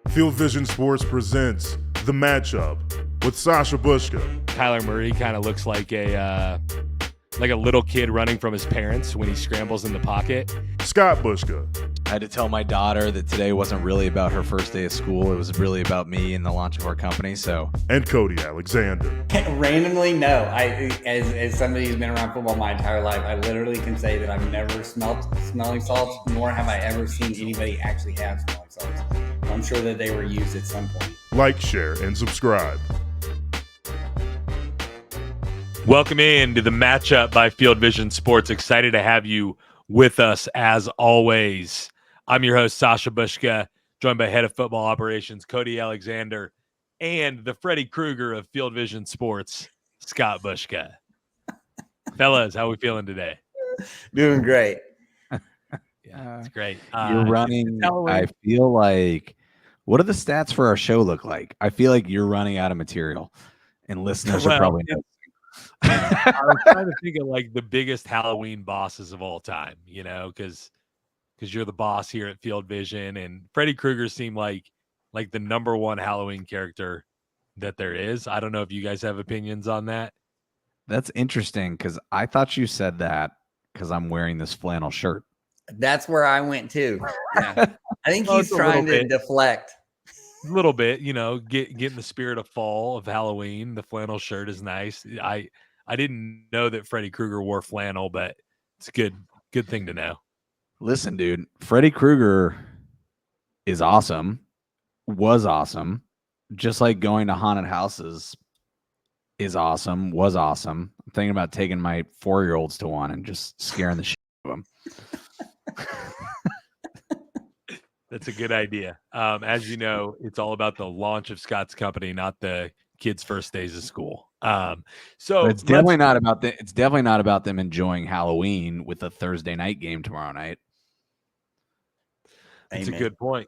Field Vision Sports presents The Matchup with Sasha Bushka. Kyler Murray kind of looks like a little kid running from his parents when he scrambles in the pocket. Scott Bushka. I had to tell my daughter that today wasn't really about her first day of school. It was really about me and the launch of our company. And Cody Alexander. Randomly, no. As somebody who's been around football my entire life, I literally can say that I've never smelled smelling salts, nor have I ever seen anybody actually have smelling salts. I'm sure that they were used at some point. Like, share, and subscribe. Welcome in to The Matchup by Field Vision Sports. Excited to have you with us as always. I'm your host, Sasha Bushka, joined by Head of Football Operations, Cody Alexander, and the Freddy Krueger of Field Vision Sports, Scott Bushka. Fellas, how are we feeling today? Doing great. Yeah, it's great. You're running, I feel like, what do the stats for our show look like? I feel like you're running out of material, and listeners are probably noticing. I was trying to think of like the biggest Halloween bosses of all time, you know, because you're the boss here at Field Vision, and Freddy Krueger seemed like the number one Halloween character that there is. I don't know if you guys have opinions on that. That's interesting because I thought you said that because I'm wearing this flannel shirt. That's where I went too. Yeah. I think he's trying to deflect. A little bit, you know, get in the spirit of fall, of Halloween. The flannel shirt is nice. I didn't know that Freddy Krueger wore flannel, but it's a good thing to know. Listen, dude, Freddy Krueger is awesome, was awesome, just like going to haunted houses is awesome, was awesome. I'm thinking about taking my 4-year-olds to one and just scaring the shit out of them. That's a good idea. As you know, it's all about the launch of Scott's company, not the kids' first days of school. So but it's definitely not about them enjoying Halloween with a Thursday night game tomorrow night. That's a good point.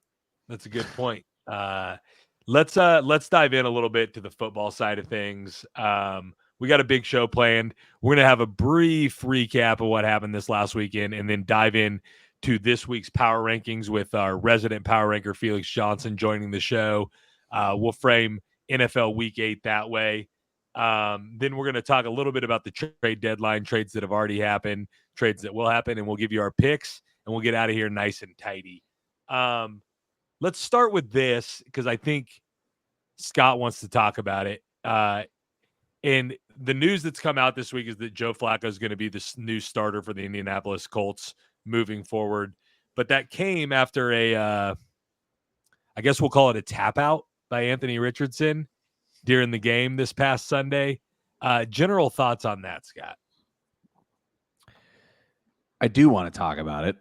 Let's dive in a little bit to the football side of things. We got a big show planned. We're gonna have a brief recap of what happened this last weekend, and then dive in to this week's power rankings with our resident power ranker Felix Johnson joining the show. We'll frame NFL Week 8 that way. Then we're going to talk a little bit about the trade deadline, trades that have already happened, trades that will happen, and we'll give you our picks, and we'll get out of here nice and tidy. Let's start with this because I think Scott wants to talk about it. And the news that's come out this week is that Joe Flacco is going to be the new starter for the Indianapolis Colts moving forward. But that came after I guess we'll call it a tap out by Anthony Richardson during the game this past Sunday. General thoughts on that, Scott? I do want to talk about it.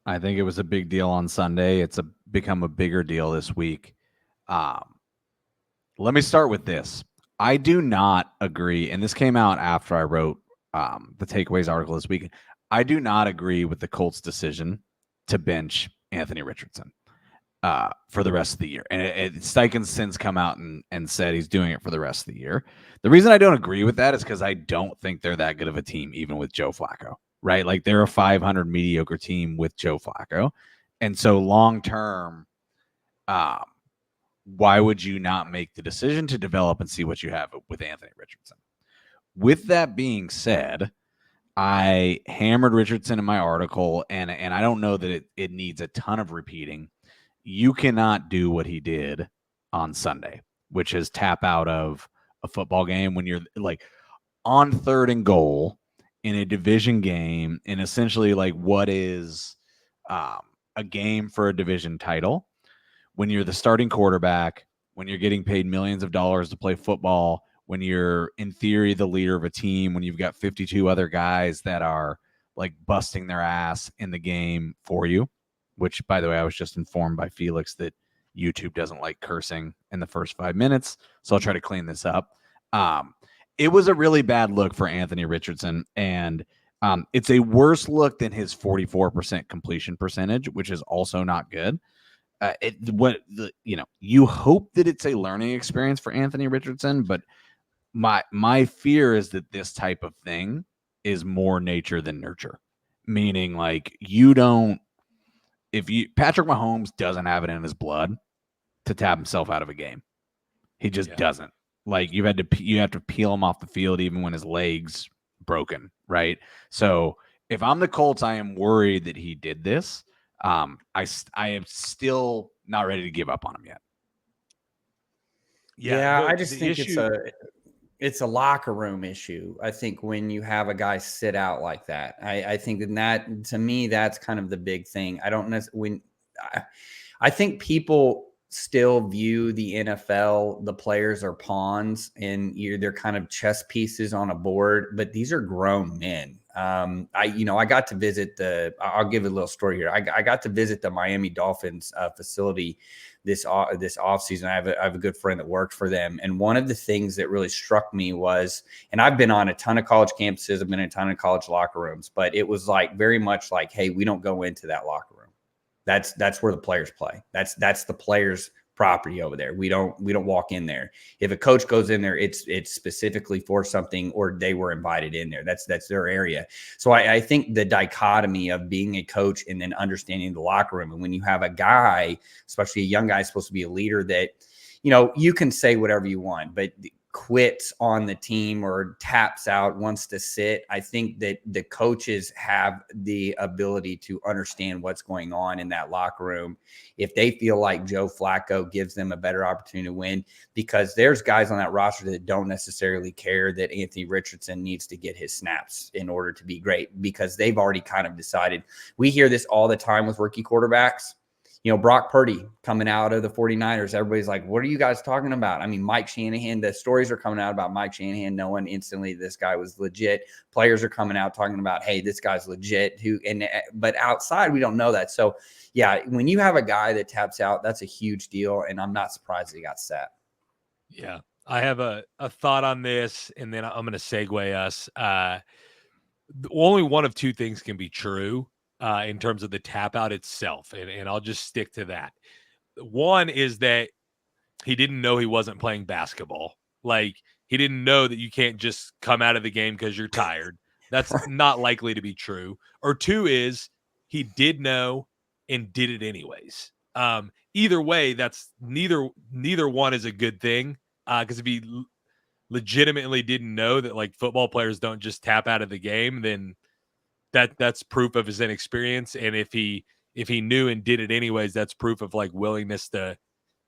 I think it was a big deal on Sunday. It's become a bigger deal this week. Let me start with this. I do not agree, and this came out after I wrote the takeaways article this week. I do not agree with the Colts' decision to bench Anthony Richardson for the rest of the year. And Steichen's since come out and said he's doing it for the rest of the year. The reason I don't agree with that is because I don't think they're that good of a team, even with Joe Flacco, right? Like they're a 500 mediocre team with Joe Flacco. And so long term, why would you not make the decision to develop and see what you have with Anthony Richardson? With that being said, I hammered Richardson in my article, and I don't know that it needs a ton of repeating. You cannot do what he did on Sunday, which is tap out of a football game when you're like on 3rd and goal in a division game, and essentially like what is a game for a division title when you're the starting quarterback, when you're getting paid millions of dollars to play football, when you're in theory the leader of a team, when you've got 52 other guys that are like busting their ass in the game for you, which by the way, I was just informed by Felix that YouTube doesn't like cursing in the first 5 minutes. So I'll try to clean this up. It was a really bad look for Anthony Richardson, and it's a worse look than his 44% completion percentage, which is also not good. You hope that it's a learning experience for Anthony Richardson, but my fear is that this type of thing is more nature than nurture, meaning like Patrick Mahomes doesn't have it in his blood to tap himself out of a game. He just doesn't. Like you have to peel him off the field even when his leg's broken, right? So if I'm the Colts, I am worried that he did this. I am still not ready to give up on him yet. Yeah, I just think it's a locker room issue. I think when you have a guy sit out like that, I think that to me, that's kind of the big thing. I don't necessarily I think people still view the NFL, the players are pawns and they're kind of chess pieces on a board, but these are grown men. I got to visit I'll give a little story here. I got to visit the Miami Dolphins facility this offseason. I have a good friend that worked for them. And one of the things that really struck me was, and I've been on a ton of college campuses, I've been in a ton of college locker rooms, but it was like very much like, hey, we don't go into that locker room. That's where the players play. That's the players' property over there. We don't walk in there. If a coach goes in there, it's specifically for something, or they were invited in there. That's their area. So I think the dichotomy of being a coach and then understanding the locker room, and when you have a guy, especially a young guy, supposed to be a leader, that you can say whatever you want, but quits on the team or taps out, wants to sit. I think that the coaches have the ability to understand what's going on in that locker room if they feel like Joe Flacco gives them a better opportunity to win, because there's guys on that roster that don't necessarily care that Anthony Richardson needs to get his snaps in order to be great, because they've already kind of decided. We hear this all the time with rookie quarterbacks. Brock Purdy coming out of the 49ers, everybody's like, what are you guys talking about? I mean, Mike Shanahan, the stories are coming out about Mike Shanahan knowing instantly this guy was legit. Players are coming out talking about, hey, this guy's legit. But outside, we don't know that. So, yeah, when you have a guy that taps out, that's a huge deal, and I'm not surprised that he got set. Yeah, I have a thought on this, and then I'm going to segue us. Only one of two things can be true. In terms of the tap out itself. And I'll just stick to that. One is that he didn't know he wasn't playing basketball. Like, he didn't know that you can't just come out of the game because you're tired. That's not likely to be true. Or two is he did know and did it anyways. Either way, that's neither one is a good thing. Because if he legitimately didn't know that, like, football players don't just tap out of the game, then that's proof of his inexperience. And if he knew and did it anyways, that's proof of like willingness to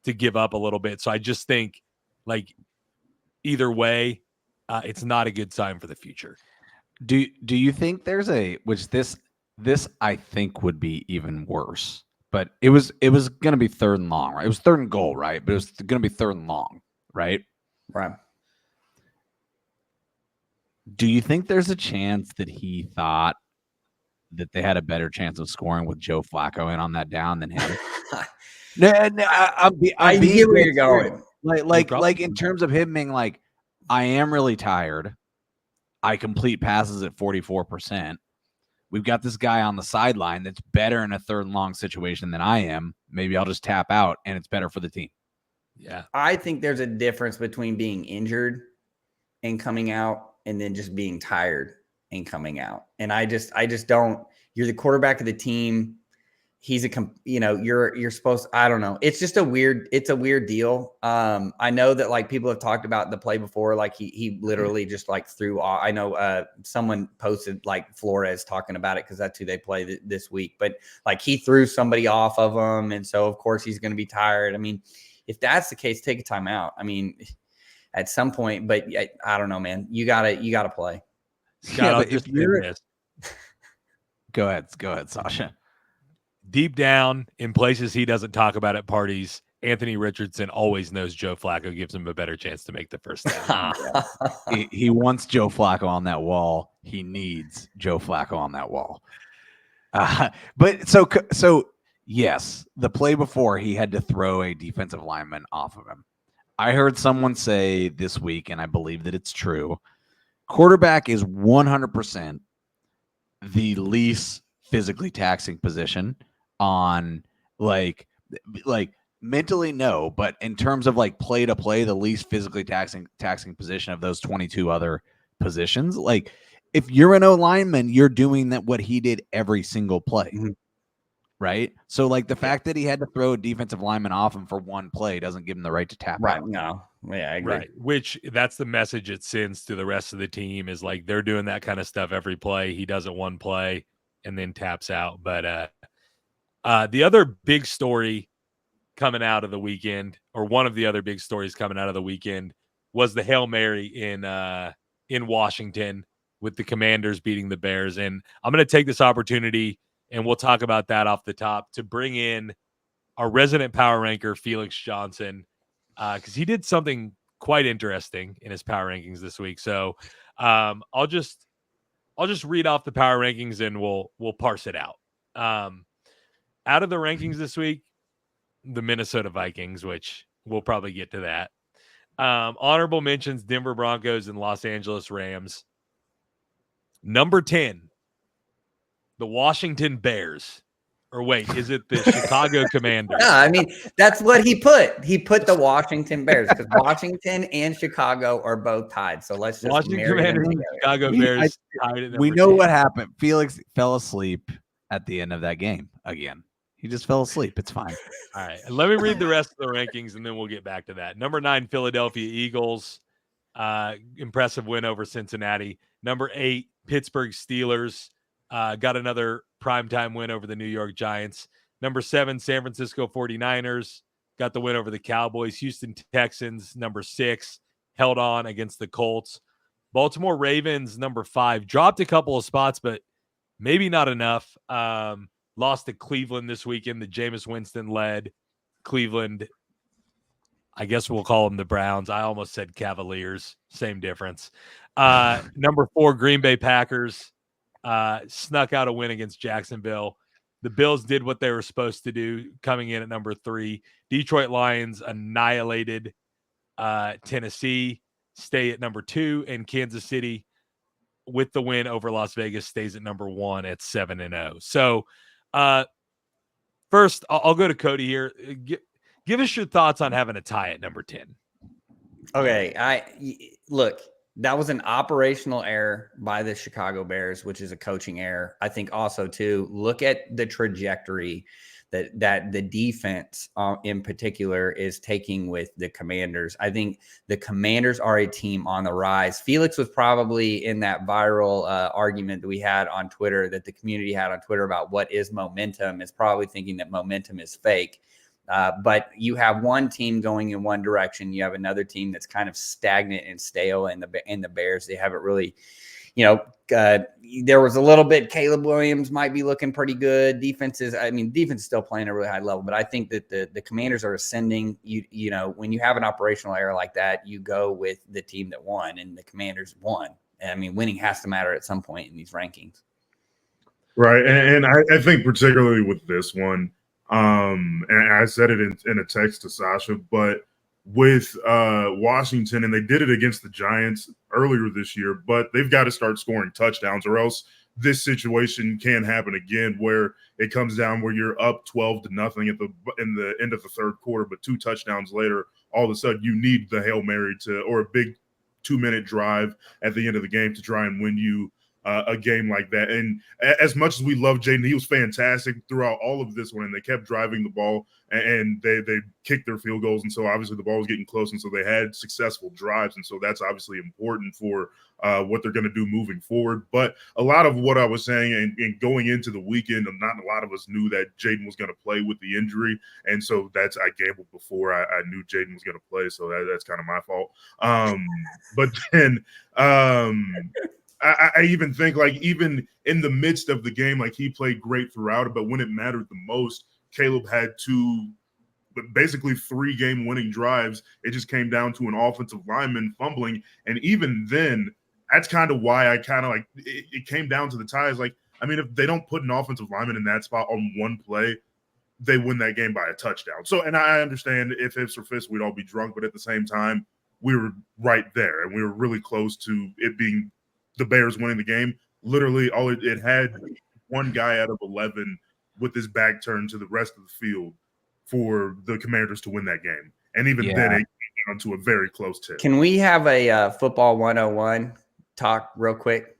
give up a little bit. So I just think, like, either way, it's not a good sign for the future. Do you think there's this I think would be even worse, but it was going to be 3rd and long, right? It was 3rd and goal, right? But it was going to be 3rd and long, right? Right. Do you think there's a chance that he thought that they had a better chance of scoring with Joe Flacco in on that down than him? I get where you're going. Like in terms of him being like, I am really tired. I complete passes at 44%. We've got this guy on the sideline that's better in a 3rd and long situation than I am. Maybe I'll just tap out and it's better for the team. Yeah. I think there's a difference between being injured and coming out and then just being tired and coming out. And I just don't. You're the quarterback of the team. He's you're supposed to, I don't know. It's just a weird deal. I know that like people have talked about the play before, like he literally just like threw off. I know someone posted like Flores talking about it because that's who they play this week, but like he threw somebody off of him. And so of course he's going to be tired. I mean, if that's the case, take a timeout. I mean, at some point, but I don't know, man, you gotta play. Scott, if you're Go ahead, Sasha. Deep down in places he doesn't talk about at parties, Anthony Richardson always knows Joe Flacco gives him a better chance to make the first down. He wants Joe Flacco on that wall. He needs Joe Flacco on that wall. But so yes, the play before he had to throw a defensive lineman off of him. I heard someone say this week, and I believe that it's true, quarterback is 100% the least physically taxing position on like mentally, no, but in terms of like play to play, the least physically taxing position of those 22 other positions. Like if you're an O lineman, you're doing that what he did every single play. Mm-hmm. right? So like the fact that he had to throw a defensive lineman off him for one play doesn't give him the right to tap Right. out. No. Yeah, I agree. Right. Which that's the message it sends to the rest of the team is like they're doing that kind of stuff every play. He does it one play and then taps out. But the other big story coming out of the weekend, or one of the other big stories coming out of the weekend, was the Hail Mary in Washington with the Commanders beating the Bears. And I'm going to take this opportunity, and we'll talk about that off the top, to bring in our resident power ranker, Felix Johnson, because he did something quite interesting in his power rankings this week. So I'll just read off the power rankings and we'll parse it out. Out of the rankings this week, the Minnesota Vikings, which we'll probably get to that. Honorable mentions: Denver Broncos and Los Angeles Rams. Number 10, the Washington Bears. Or wait, is it the Chicago Commanders? Yeah, I mean, that's what he put. He put the Washington Bears because Washington and Chicago are both tied. So let's just Washington marry them Commanders and together. Chicago Bears tied at We number know 10. what happened. Felix fell asleep at the end of that game again. He just fell asleep. It's fine. All right. Let me read the rest of the rankings and then we'll get back to that. Number 9, Philadelphia Eagles. Impressive win over Cincinnati. Number 8, Pittsburgh Steelers. Got another primetime win over the New York Giants. Number 7, San Francisco 49ers. Got the win over the Cowboys. Houston Texans, number 6, held on against the Colts. Baltimore Ravens, number 5, dropped a couple of spots, but maybe not enough. Lost to Cleveland this weekend. The Jameis Winston led Cleveland. I guess we'll call them the Browns. I almost said Cavaliers. Same difference. Number 4, Green Bay Packers. Snuck out a win against Jacksonville. The Bills did what they were supposed to do, coming in at number 3. Detroit Lions annihilated Tennessee, stay at number 2, and Kansas City, with the win over Las Vegas, stays at number 1 at 7-0. So first, I'll go to Cody here. Give us your thoughts on having a tie at number 10. Okay, look, that was an operational error by the Chicago Bears, which is a coaching error. I think also, too, look at the trajectory that the defense in particular is taking with the Commanders. I think the Commanders are a team on the rise. Felix was probably in that viral argument that we had on Twitter, that the community had on Twitter about what is momentum, is probably thinking that momentum is fake. But you have one team going in one direction. You have another team that's kind of stagnant and stale. And the Bears, they haven't really, there was a little bit. Caleb Williams might be looking pretty good. Defense is still playing at a really high level. But I think that the Commanders are ascending. When you have an operational error like that, you go with the team that won, and the Commanders won. And I mean, winning has to matter at some point in these rankings. Right. And I think particularly with this one, and I said it in a text to Sasha, but with Washington, and they did it against the Giants earlier this year, but they've got to start scoring touchdowns, or else this situation can happen again, where it comes down where you're up 12-0 in the end of the third quarter, but 2 touchdowns later, all of a sudden you need the Hail Mary or a big 2-minute drive at the end of the game to try and win you a game like that. And as much as we love Jaden, he was fantastic throughout all of this one, and they kept driving the ball, and they kicked their field goals, and so obviously the ball was getting close, and so they had successful drives, and so that's obviously important for what they're going to do moving forward. But a lot of what I was saying and going into the weekend, not a lot of us knew that Jaden was going to play with the injury, and so I gambled before I knew Jaden was going to play, so that's kind of my fault. But then I even think, like, even in the midst of the game, like, he played great throughout it, but when it mattered the most, Caleb had basically 3 game-winning drives. It just came down to an offensive lineman fumbling, and even then, that's kind of why I kind of like it came down to the ties. Like, I mean, if they don't put an offensive lineman in that spot on one play, they win that game by a touchdown. So, and I understand if ifs or fists, we'd all be drunk, but at the same time, we were right there, and we were really close to it being the Bears winning the game. Literally, it had one guy out of 11 with his back turned to the rest of the field for the Commanders to win that game. And even then, it came down to a very close tip. Can we have a football 101 talk real quick?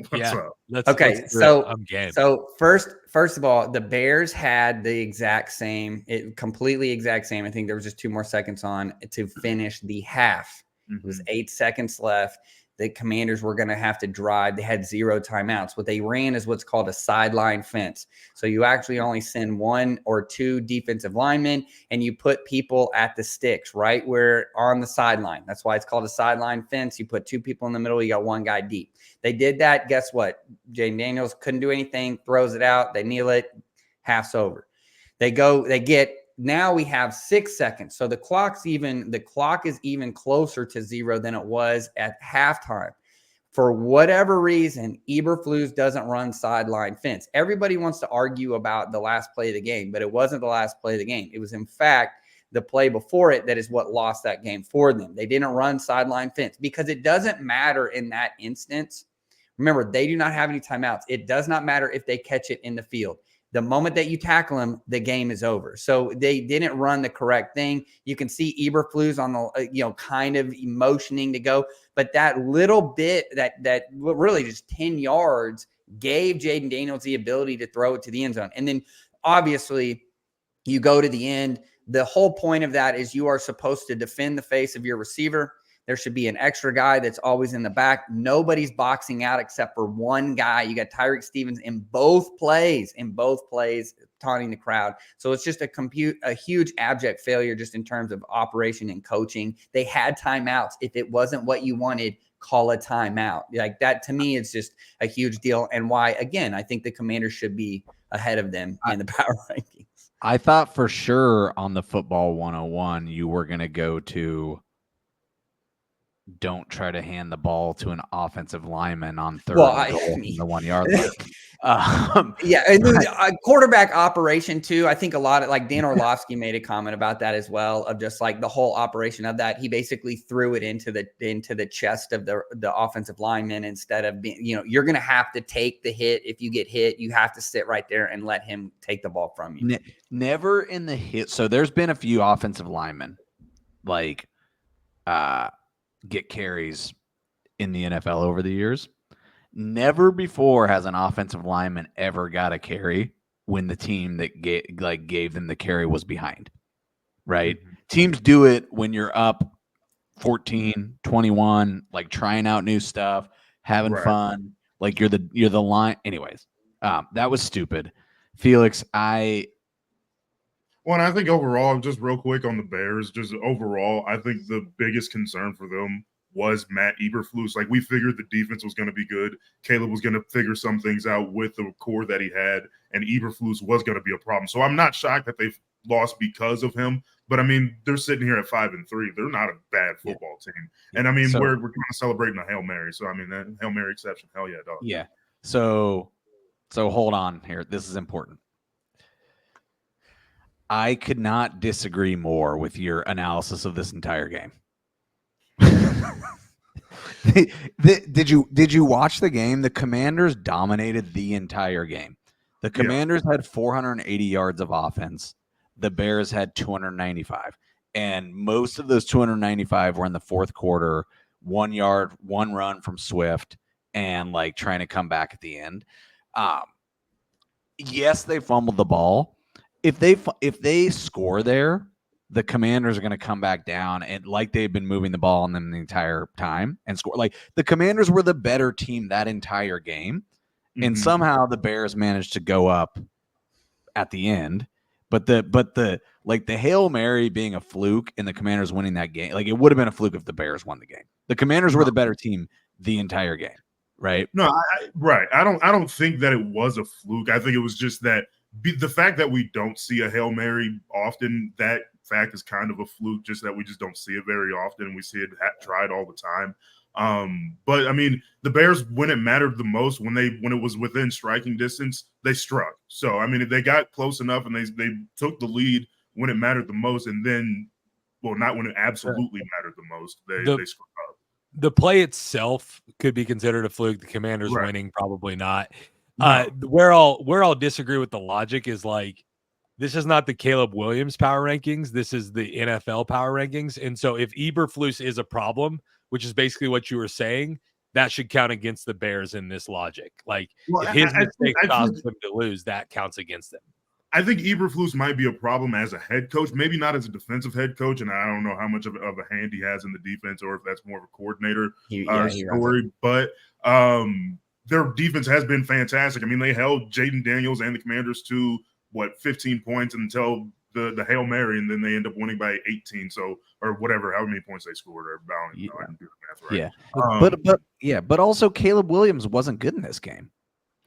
What's up? Okay, let's do it. I'm game. So first of all, the Bears had the exact same, completely exact same. I think there was just 2 more seconds on to finish the half. It was 8 seconds left. The Commanders were going to have to drive. They had 0 timeouts. What they ran is what's called a sideline fence. So you actually only send 1 or 2 defensive linemen, and you put people at the sticks right where on the sideline. That's why it's called a sideline fence. You put 2 people in the middle. You got 1 guy deep. They did that. Guess what? Jaden Daniels couldn't do anything, throws it out. They kneel it. Half's over. Now we have 6 seconds. So the clock is even closer to 0 than it was at halftime. For whatever reason, Eberflus doesn't run sideline fence. Everybody wants to argue about the last play of the game, but it wasn't the last play of the game. It was, in fact, the play before it that is what lost that game for them. They didn't run sideline fence because it doesn't matter in that instance. Remember, they do not have any timeouts. It does not matter if they catch it in the field. The moment that you tackle them, the game is over. So they didn't run the correct thing. You can see Eberflus on the, kind of motioning to go. But that little bit, that really just 10 yards gave Jaden Daniels the ability to throw it to the end zone. And then obviously you go to the end. The whole point of that is you are supposed to defend the face of your receiver. There should be an extra guy that's always in the back. Nobody's boxing out except for 1 guy. You got Tyreek Stevens in both plays, taunting the crowd. So it's just a huge abject failure just in terms of operation and coaching. They had timeouts. If it wasn't what you wanted, call a timeout. Like that, to me, it's just a huge deal. And why, again, I think the Commanders should be ahead of them in the power rankings. I thought for sure on the football 101, you were going to go to don't try to hand the ball to an offensive lineman on third and goal from the 1 yard line. And quarterback operation too. I think a lot of, like, Dan Orlovsky made a comment about that as well, of just like the whole operation of that. He basically threw it into the chest of the offensive lineman instead of being, you're going to have to take the hit. If you get hit, you have to sit right there and let him take the ball from you. Never in the hit. So there's been a few offensive linemen get carries in the NFL over the years. Never before has an offensive lineman ever got a carry when the team that gave them the carry was behind, right? Mm-hmm. Teams do it when you're up 14, 21, like trying out new stuff, having fun, like you're the line. Anyways, that was stupid. Felix, I think overall, just real quick on the Bears, I think the biggest concern for them was Matt Eberflus. Like, we figured the defense was going to be good. Caleb was going to figure some things out with the core that he had, and Eberflus was going to be a problem. So I'm not shocked that they've lost because of him. But I mean, they're sitting here at 5-3. They're not a bad football team. And I mean, we're kind of celebrating a Hail Mary. So I mean, that Hail Mary exception, hell yeah, dog. Yeah. So hold on here. This is important. I could not disagree more with your analysis of this entire game. Did you watch the game? The Commanders dominated the entire game. The Commanders had 480 yards of offense. The Bears had 295. And most of those 295 were in the fourth quarter, 1 yard, 1 run from Swift, and like trying to come back at the end. Yes, they fumbled the ball. If they score there, the Commanders are going to come back down and like they've been moving the ball on them the entire time and score. Like, the Commanders were the better team that entire game. And somehow the Bears managed to go up at the end. But the Hail Mary being a fluke and the Commanders winning that game, like, it would have been a fluke if the Bears won the game. The Commanders were the better team the entire game, right? No, I don't think that it was a fluke. I think it was just that the fact that we don't see a Hail Mary often, that fact is kind of a fluke, just that we just don't see it very often, and we see it tried all the time. But I mean, the Bears, when it mattered the most, when it was within striking distance, they struck. So I mean, they got close enough and they took the lead when it mattered the most, and then, well, not when it absolutely mattered the most, they struck up. The play itself could be considered a fluke. The Commanders winning, probably not. No. Where I'll disagree with the logic is, like, this is not the Caleb Williams power rankings. This is the NFL power rankings. And so if Eberflus is a problem, which is basically what you were saying, that should count against the Bears in this logic. Like Well, if his mistake I caused them to lose, that counts against them. I think Eberflus might be a problem as a head coach, maybe not as a defensive head coach, and I don't know how much of a hand he has in the defense or if that's more of a coordinator story. But their defense has been fantastic. I mean, they held Jaden Daniels and the Commanders to 15 points until the Hail Mary, and then they end up winning by 18. So, or whatever, how many points they scored. I didn't do the math right. Yeah. But also Caleb Williams wasn't good in this game.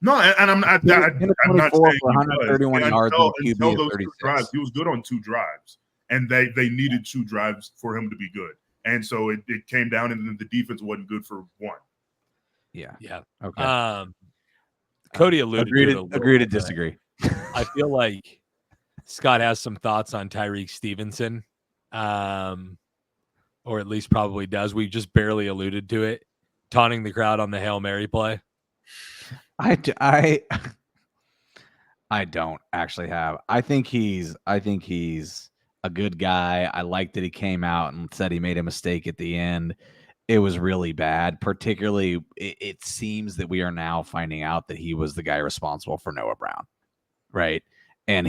No, and I'm not saying he was. 131 yards until those 2 drives. He was good on 2 drives, and they needed 2 drives for him to be good. And so it came down, and then the defense wasn't good for 1. Yeah. Okay. Cody alluded agree to disagree. I feel like Scott has some thoughts on Tyreek Stevenson, or at least probably does. We just barely alluded to it, taunting the crowd on the Hail Mary play. I don't actually have. I think he's a good guy. I like that he came out and said he made a mistake at the end. It was really bad. Particularly, it seems that we are now finding out that he was the guy responsible for Noah Brown, right? And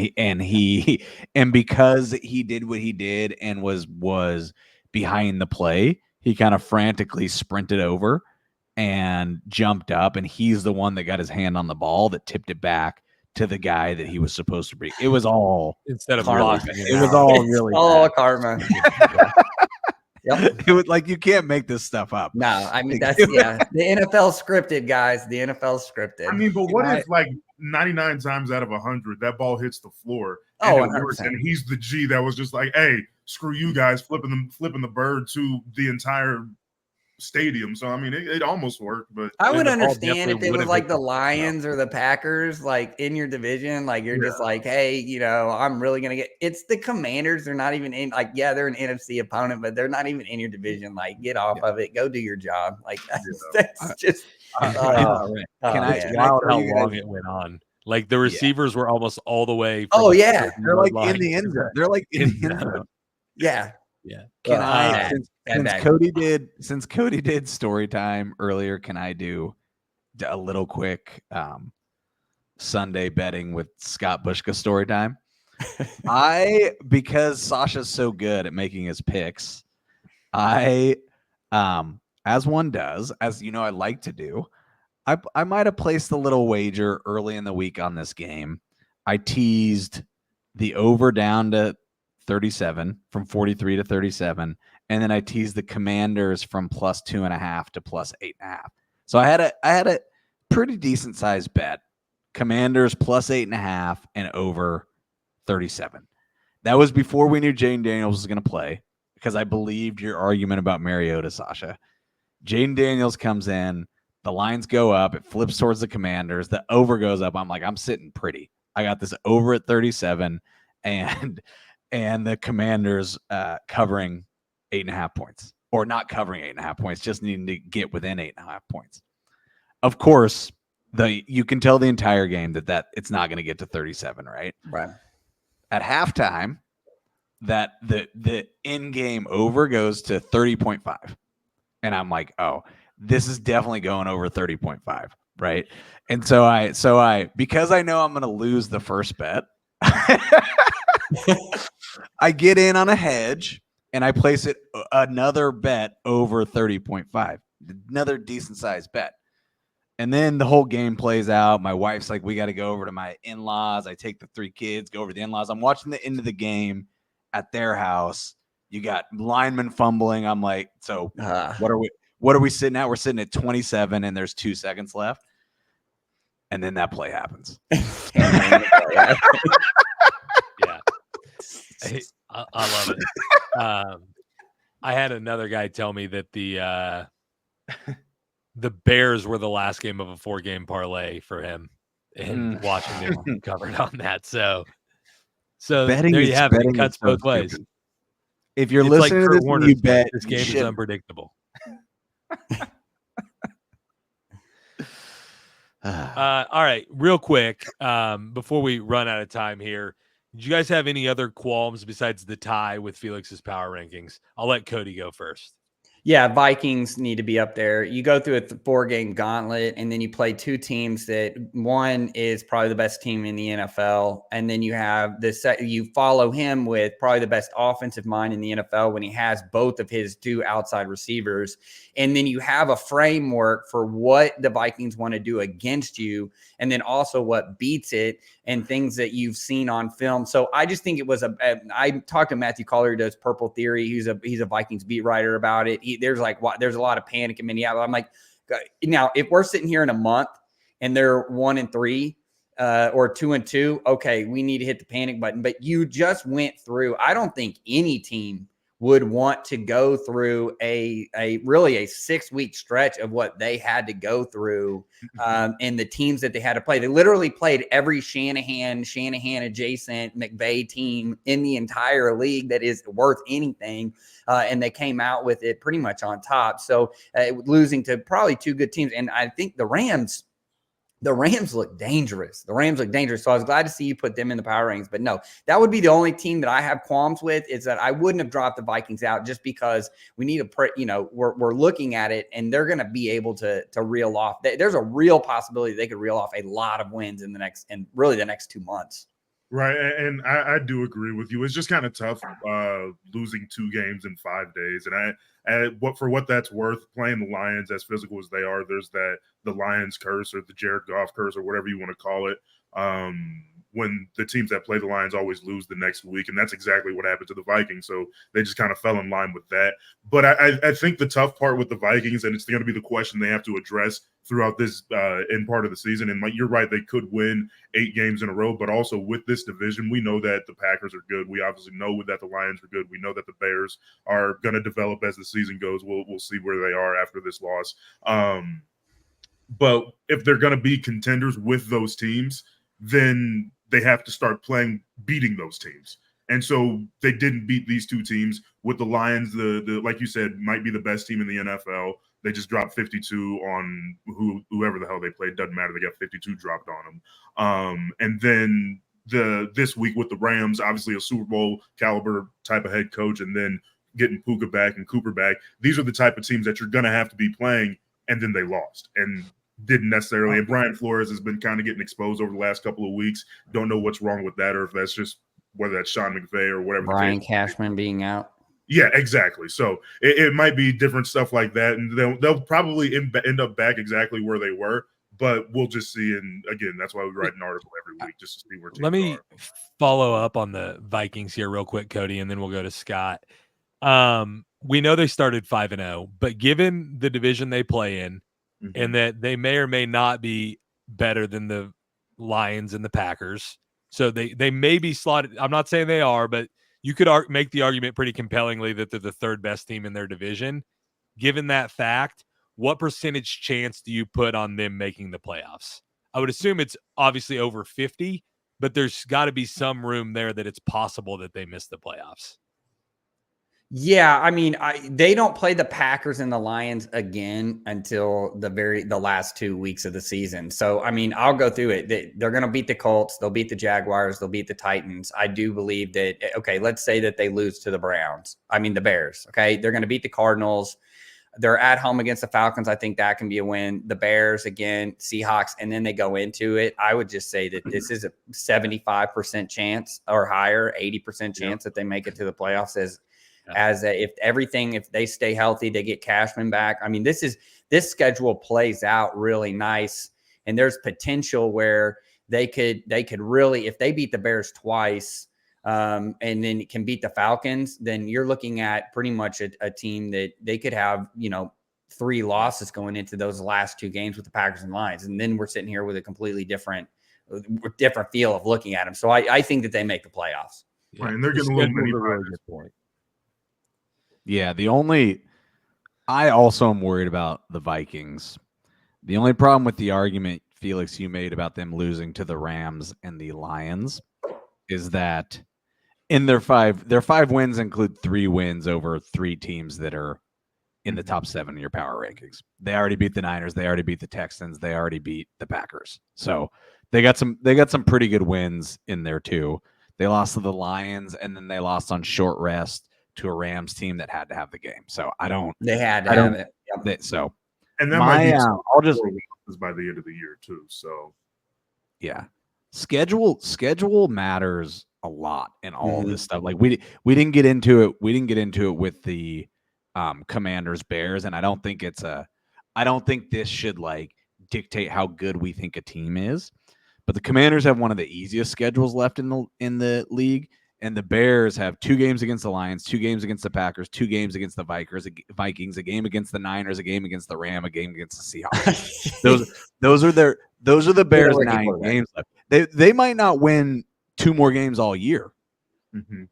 because he did what he did and was behind the play, he kind of frantically sprinted over and jumped up, and he's the one that got his hand on the ball that tipped it back to the guy that he was supposed to be. It was all instead of karma. It was all really all karma. Yep. It was like, you can't make this stuff up. No, I mean, that's the NFL scripted, guys. The NFL scripted. I mean, but what if like 99 times out of 100 that ball hits the floor and he's the G that was just like, hey, screw you guys, flipping the bird to the entire stadium. So I mean, it almost worked, but I would understand if it was like the Lions or the Packers, like in your division, like you're just like, hey, I'm really gonna get. It's the Commanders. They're not even in. Like, yeah, they're an NFC opponent, but they're not even in your division. Like, get off of it. Go do your job. Like that's just. Can I tell how long it went on? Like the receivers were almost all the way. They're like in the end zone. They're like in the end zone. Yeah. Yeah. Can I since Cody did story time earlier, can I do a little quick Sunday betting with Scott Bushka story time? Because Sasha's so good at making his picks, as one does, as you know, I like to do, I might have placed a little wager early in the week on this game. I teased the over down to 37 from 43 to 37, and then I teased the Commanders from +2.5 to +8.5. So I had a pretty decent sized bet. Commanders +8.5 and over 37. That was before we knew Jaden Daniels was going to play, because I believed your argument about Mariota, Sasha. Jaden Daniels comes in, the lines go up, it flips towards the Commanders, the over goes up. I'm like, I'm sitting pretty. I got this over at 37, and the Commanders covering 8.5 points, or not covering 8.5 points, just needing to get within 8.5 points. Of course, you can tell the entire game that it's not going to get to 37, right? Right. At halftime, that the in-game over goes to 30.5, and I'm like, oh, this is definitely going over 30.5, right? And so I because I know I'm going to lose the first bet. I get in on a hedge and I place it another bet over 30.5, another decent sized bet. And then the whole game plays out. My wife's like, we got to go over to my in-laws. I take the 3 kids, go over to the in-laws. I'm watching the end of the game at their house. You got linemen fumbling. I'm like, so what are we sitting at? We're sitting at 27 and there's 2 seconds left. And then that play happens. Yeah. I love it. I had another guy tell me that the Bears were the last game of a 4-game parlay for him, and Washington covered on that. So betting there you have it. It cuts both ways. Stupid. If you're listening to this, you bet this game is unpredictable. All right, real quick, before we run out of time here, did you guys have any other qualms besides the tie with Felix's power rankings? I'll let Cody go first. Yeah, Vikings need to be up there. You go through a 4-game gauntlet, and then you play two teams that one is probably the best team in the NFL, and then you have you follow him with probably the best offensive mind in the NFL when he has both of his two outside receivers, and then you have a framework for what the Vikings want to do against you, and then also what beats it and things that you've seen on film. So I just think it was I talked to Matthew Collier, who does Purple Theory. He's a Vikings beat writer about it. There's a lot of panic in Minneapolis. I'm like, now if we're sitting here in a month and they're 1-3 or 2-2, okay, we need to hit the panic button. But you just went through. I don't think any team would want to go through a really a 6-week stretch of what they had to go through and the teams that they had to play. They literally played every Shanahan adjacent McVay team in the entire league that is worth anything. And they came out with it pretty much on top. So losing to probably two good teams. And I think the Rams look dangerous. So I was glad to see you put them in the power rankings. But no, that would be the only team that I have qualms with, is that I wouldn't have dropped the Vikings out just because we need we're looking at it and they're going to be able to reel off. There's a real possibility they could reel off a lot of wins in the next 2 months. Right, and I do agree with you. It's just kind of tough losing 2 games in 5 days, and for what that's worth, playing the Lions as physical as they are, there's the Lions curse or the Jared Goff curse or whatever you want to call it. When the teams that play the Lions always lose the next week, and that's exactly what happened to the Vikings. So they just kind of fell in line with that. But I think the tough part with the Vikings, and it's going to be the question they have to address throughout this end part of the season. And you're right, they could win 8 games in a row, but also with this division, we know that the Packers are good. We obviously know that the Lions are good. We know that the Bears are going to develop as the season goes. We'll see where they are after this loss. But if they're going to be contenders with those teams, then they have to start beating those teams. And so they didn't beat these 2 teams. With the Lions, the like you said, might be the best team in the NFL. They just dropped 52 on whoever the hell they played. Doesn't matter. They got 52 dropped on them. And then this week with the Rams, obviously a Super Bowl caliber type of head coach, and then getting Puka back and Cooper back. These are the type of teams that you're going to have to be playing, and then they lost. And didn't necessarily. And Brian Flores has been kind of getting exposed over the last couple of weeks. Don't know what's wrong with that, or if that's just whether that's Sean McVay or whatever. Brian Cashman being out. Yeah, exactly. So it might be different stuff like that, and they'll probably end up back exactly where they were. But we'll just see. And again, that's why we write an article every week, just to see where teams Let me are. follow up on the Vikings here real quick, Cody, and then we'll go to Scott. We know they started 5-0, but given the division they play in, and that they may or may not be better than the Lions and the Packers. So they may be slotted. I'm not saying they are, but you could make the argument pretty compellingly that they're the 3rd best team in their division. Given that fact, what percentage chance do you put on them making the playoffs? I would assume it's obviously over 50, but there's got to be some room there that it's possible that they miss the playoffs. Yeah, I mean, they don't play the Packers and the Lions again until the last 2 weeks of the season. So, I mean, I'll go through it. They're going to beat the Colts. They'll beat the Jaguars. They'll beat the Titans. I do believe that, okay, let's say that they lose to the Bears. Okay, they're going to beat the Cardinals. They're at home against the Falcons. I think that can be a win. The Bears, again, Seahawks, and then they go into it. I would just say that this is a 75% chance or higher, 80% chance that they make it to the playoffs if they stay healthy, they get Cashman back. I mean, this schedule plays out really nice, and there's potential where they could really, if they beat the Bears twice, and then can beat the Falcons, then you're looking at pretty much a team that they could have, 3 losses going into those last 2 games with the Packers and Lions, and then we're sitting here with a completely different feel of looking at them. So I think that they make the playoffs. Right, and they're getting a little mini good point. Yeah, I also am worried about the Vikings. The only problem with the argument, Felix, you made about them losing to the Rams and the Lions is that in their 5 wins include 3 wins over 3 teams that are in the top 7 in your power rankings. They already beat the Niners. They already beat the Texans. They already beat the Packers. So they got some pretty good wins in there too. They lost to the Lions, and then they lost on short rest to a Rams team that had to have the game. So I don't. They had to I have don't- it. Yep. So And that might be I'll just by the end of the year too. So yeah, schedule matters a lot in all of this stuff. Like we didn't get into it. We didn't get into it with the Commanders Bears, and I don't think this should like dictate how good we think a team is. But the Commanders have one of the easiest schedules left in the league, and the Bears have 2 games against the Lions, 2 games against the Packers, 2 games against the Vikings, a game against the Niners, a game against the Rams, a game against the Seahawks. those are the Bears' 9 games left. They might not win 2 more games all year. Mm-hmm.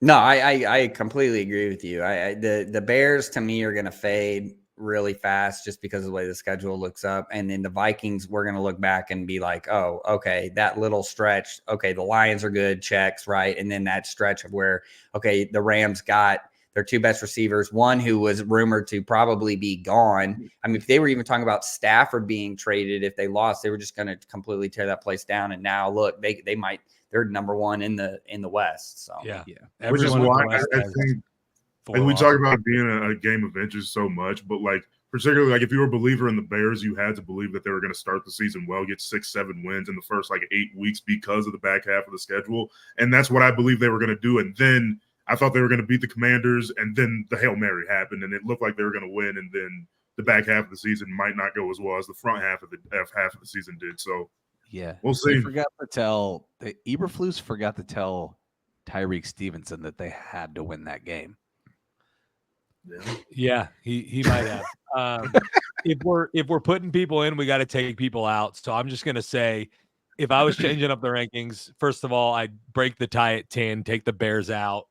No, I completely agree with you. The Bears to me are going to fade really fast just because of the way the schedule looks up. And then the Vikings, we're going to look back and be like, oh, okay, that little stretch. Okay, the Lions are good, checks, right? And then that stretch of where, okay, the Rams got their 2 best receivers, one who was rumored to probably be gone. I mean, if they were even talking about Stafford being traded, if they lost, they were just going to completely tear that place down. And now look, they're number 1 in the West. So yeah. Which is why I think like we talk about it being a game of inches so much, but like particularly like if you were a believer in the Bears, you had to believe that they were going to start the season well, get 6-7 wins in the first like 8 weeks because of the back half of the schedule, and that's what I believe they were going to do. And then I thought they were going to beat the Commanders, and then the Hail Mary happened, and it looked like they were going to win, and then the back half of the season might not go as well as the front half of the season did. So yeah, we'll see. Eberflus forgot to tell Tyreek Stevenson that they had to win that game. Yeah, he might have. If we're putting people in, we got to take people out. So I'm just gonna say, if I was changing up the rankings, first of all, I'd break the tie at 10, take the Bears out,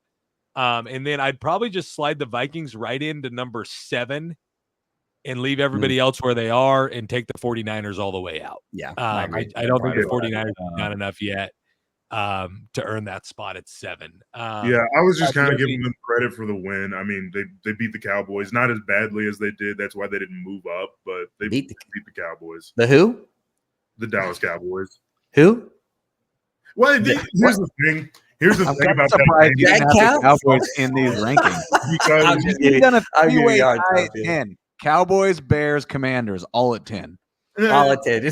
and then I'd probably just slide the Vikings right into number 7 and leave everybody else where they are and take the 49ers all the way out. Yeah, I don't think the 49ers have done enough yet to earn that spot at 7. Yeah, I was just kind of giving them credit for the win. I mean, they beat the Cowboys, not as badly as they did. That's why they didn't move up, but they beat the Cowboys. The who? The Dallas Cowboys. Who? Well, here's the thing. Here's the thing about that game. the Cowboys in these rankings. Because he's done a 3-way tie at 10. Cowboys, Bears, Commanders, all at 10. All at 10.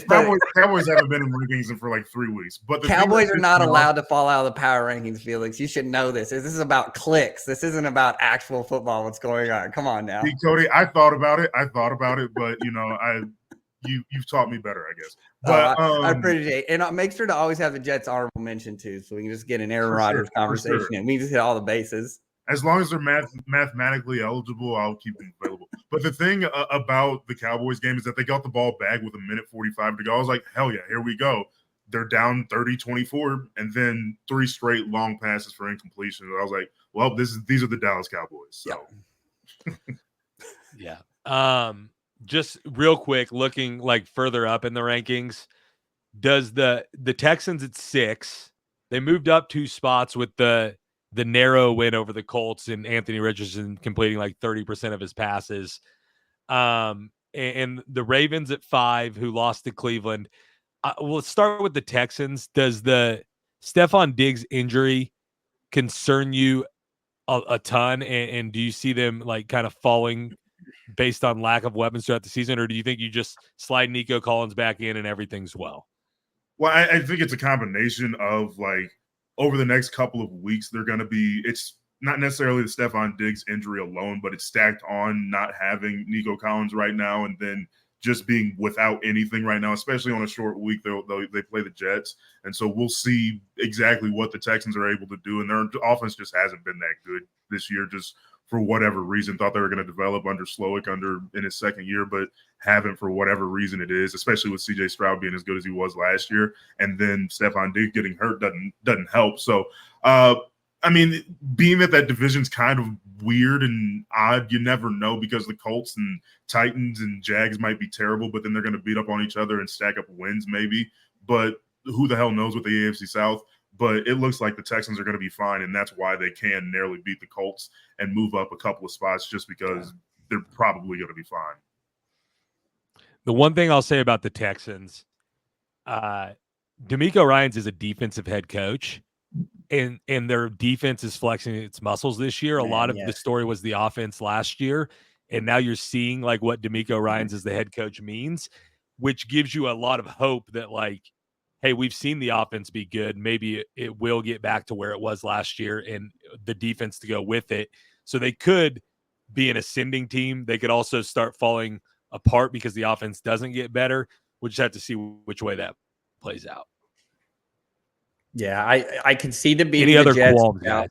Cowboys haven't been in rankings for like 3 weeks. But the Cowboys are not allowed to fall out of the power rankings, Felix. You should know this. This is about clicks. This isn't about actual football. What's going on? Come on now. See, Cody, I thought about it, but you know, you've taught me better, I guess. But I appreciate it. And make sure to always have the Jets honorable mention too, so we can just get an Aaron Rodgers conversation in. We can just hit all the bases. As long as they're mathematically eligible, I'll keep them available. But the thing about the Cowboys game is that they got the ball back with 1:45 to go. I was like, hell yeah, here we go. They're down 30-24, and then 3 straight long passes for incompletion. I was like, well, these are the Dallas Cowboys. So yeah. Just real quick, looking like further up in the rankings, does the Texans at 6? They moved up 2 spots with the narrow win over the Colts and Anthony Richardson completing like 30% of his passes. And the Ravens at 5, who lost to Cleveland. Let's start with the Texans. Does the Stephon Diggs injury concern you a ton? And do you see them like kind of falling based on lack of weapons throughout the season? Or do you think you just slide Nico Collins back in and everything's well? Well, I think it's a combination of like, over the next couple of weeks, it's not necessarily the Stephon Diggs injury alone, but it's stacked on not having Nico Collins right now and then just being without anything right now, especially on a short week. They play the Jets. And so we'll see exactly what the Texans are able to do. And their offense just hasn't been that good this year, just for whatever reason. Thought they were going to develop under Slowick in his second year, but haven't for whatever reason it is, especially with CJ Stroud being as good as he was last year. And then Stephon Diggs getting hurt doesn't help. So, I mean, being that division's kind of weird and odd, you never know, because the Colts and Titans and Jags might be terrible, but then they're going to beat up on each other and stack up wins maybe. But who the hell knows with the AFC South? But it looks like the Texans are going to be fine, and that's why they can narrowly beat the Colts and move up a couple of spots, just because they're probably going to be fine. The one thing I'll say about the Texans, DeMeco Ryans is a defensive head coach, and their defense is flexing its muscles this year. A lot of the story was the offense last year, and now you're seeing like what D'Amico Ryans as the head coach means, which gives you a lot of hope that like, hey, we've seen the offense be good. Maybe it will get back to where it was last year and the defense to go with it. So they could be an ascending team. They could also start falling apart because the offense doesn't get better. We'll just have to see which way that plays out. Yeah, I can see them beating Any other the Jets. qualms, guys?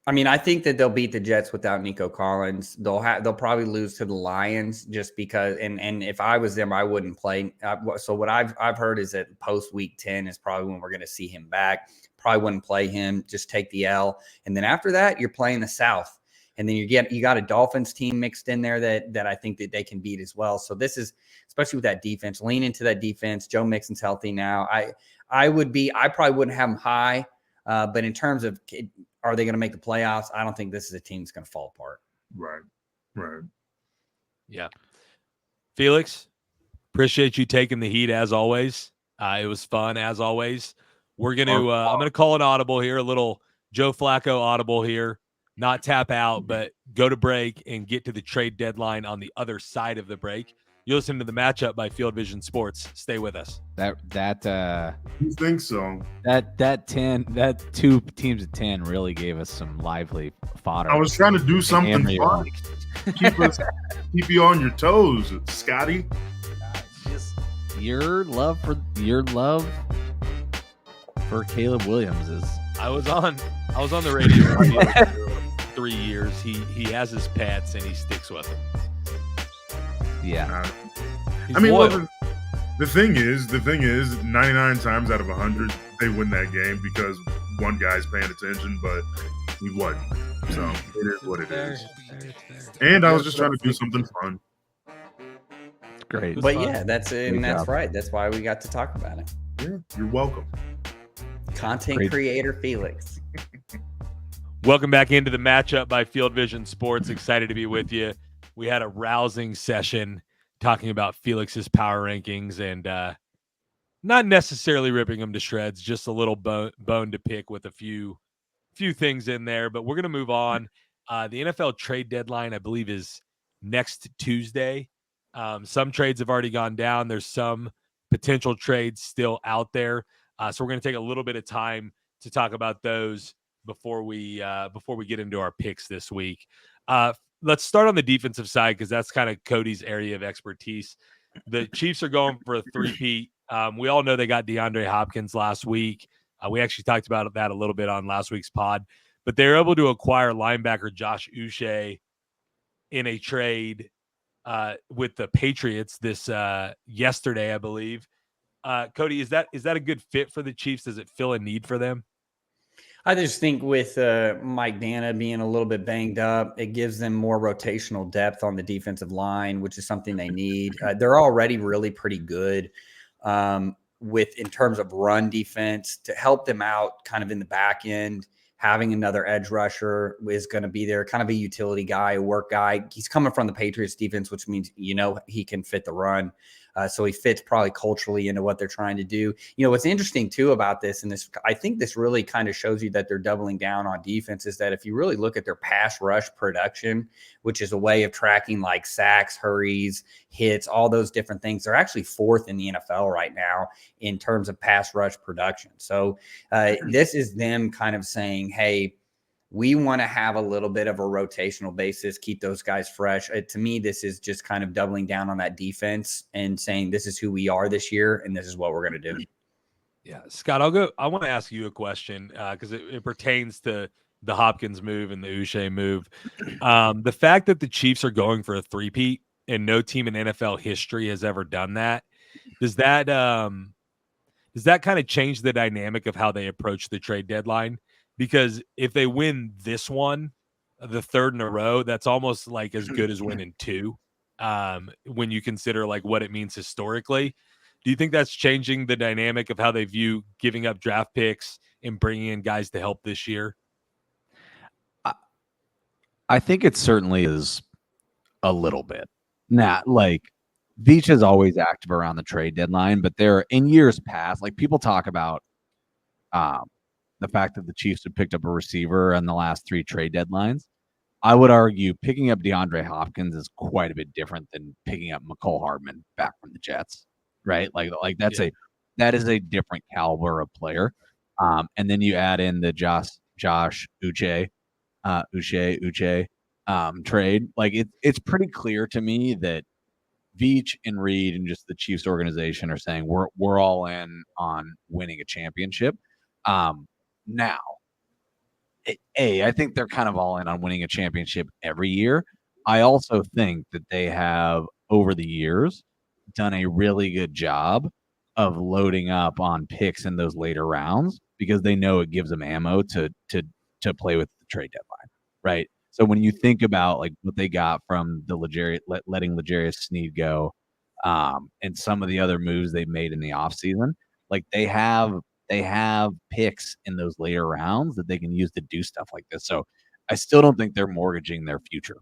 I mean, I think that they'll beat the Jets without Nico Collins. They'll probably lose to the Lions just because. And if I was them, I wouldn't play. So what I've heard is that post week 10 is probably when we're going to see him back. Probably wouldn't play him. Just take the L, and then after that, you're playing the South, and then you got a Dolphins team mixed in there that I think that they can beat as well. So this is, especially with that defense, lean into that defense. Joe Mixon's healthy now. I probably wouldn't have them high, but in terms of are they going to make the playoffs, I don't think this is a team that's going to fall apart. Right. Yeah. Felix, appreciate you taking the heat as always. It was fun as always. We're going to I'm going to call an audible here, a little Joe Flacco audible here. Not tap out, but go to break and get to the trade deadline on the other side of the break. You listen to the Matchup by Field Vision Sports. Stay with us. You think so? That 2 teams of 10 really gave us some lively fodder. I was trying to do something fun. Keep you on your toes, Scotty. Just your love for Caleb Williams is. I was on the radio for 3 years. He has his pets and he sticks with them. Yeah. I mean, well, the thing is, 99 times out of 100, they win that game because one guy's paying attention, but he wasn't. So it is what it is. And I was just trying to do something fun. Great. But yeah, that's it. And that's right. That's why we got to talk about it. Yeah, you're welcome. Content creator Felix. Welcome back into the Matchup by Field Vision Sports. Excited to be with you. We had a rousing session talking about Felix's power rankings and not necessarily ripping them to shreds, just a little bone to pick with a few things in there. But we're going to move on. The NFL trade deadline, I believe, is next Tuesday. Some trades have already gone down. There's some potential trades still out there. So we're going to take a little bit of time to talk about those before we get into our picks this week. Let's start on the defensive side because that's kind of Cody's area of expertise. The Chiefs are going for a three-peat. We all know they got DeAndre Hopkins last week. We actually talked about that a little bit on last week's pod. But they were able to acquire linebacker Josh Uche in a trade with the Patriots this yesterday, I believe. Cody, is that a good fit for the Chiefs? Does it fill a need for them? I just think with Mike Dana being a little bit banged up, it gives them more rotational depth on the defensive line, which is something they need. They're already really pretty good in terms of run defense to help them out kind of in the back end. Having another edge rusher is going to be there, kind of a utility guy, a work guy. He's coming from the Patriots defense, which means, he can fit the run. So he fits probably culturally into what they're trying to do. What's interesting too about this, and this, I think this really kind of shows you that they're doubling down on defense, is that if you really look at their pass rush production, which is a way of tracking like sacks, hurries, hits, all those different things, they're actually 4th in the NFL right now in terms of pass rush production. So this is them kind of saying, hey, we want to have a little bit of a rotational basis, keep those guys fresh. To me, this is just kind of doubling down on that defense and saying this is who we are this year and this is what we're going to do. Yeah, Scott, I want to ask you a question because it pertains to the Hopkins move and the Uche move. The fact that the Chiefs are going for a three-peat and no team in NFL history has ever done that, does that kind of change the dynamic of how they approach the trade deadline? Because if they win this one, the third in a row, that's almost like as good as winning 2 when you consider like what it means historically. Do you think that's changing the dynamic of how they view giving up draft picks and bringing in guys to help this year? I think it certainly is a little bit. Not like Veach is always active around the trade deadline, but there in years past, like people talk about the fact that the Chiefs have picked up a receiver in the last 3 trade deadlines. I would argue picking up DeAndre Hopkins is quite a bit different than picking up McCole Hardman back from the Jets, right? Like that is a different caliber of player. And then you add in the Josh Uche trade. Like it's pretty clear to me that Veach and Reed and just the Chiefs organization are saying we're all in on winning a championship. Now, I think they're kind of all in on winning a championship every year. I also think that they have over the years done a really good job of loading up on picks in those later rounds because they know it gives them ammo to play with the trade deadline, right? So when you think about like what they got from the letting L'Jarius Sneed go, and some of the other moves they made in the offseason, like they have picks in those later rounds that they can use to do stuff like this. So I still don't think they're mortgaging their future.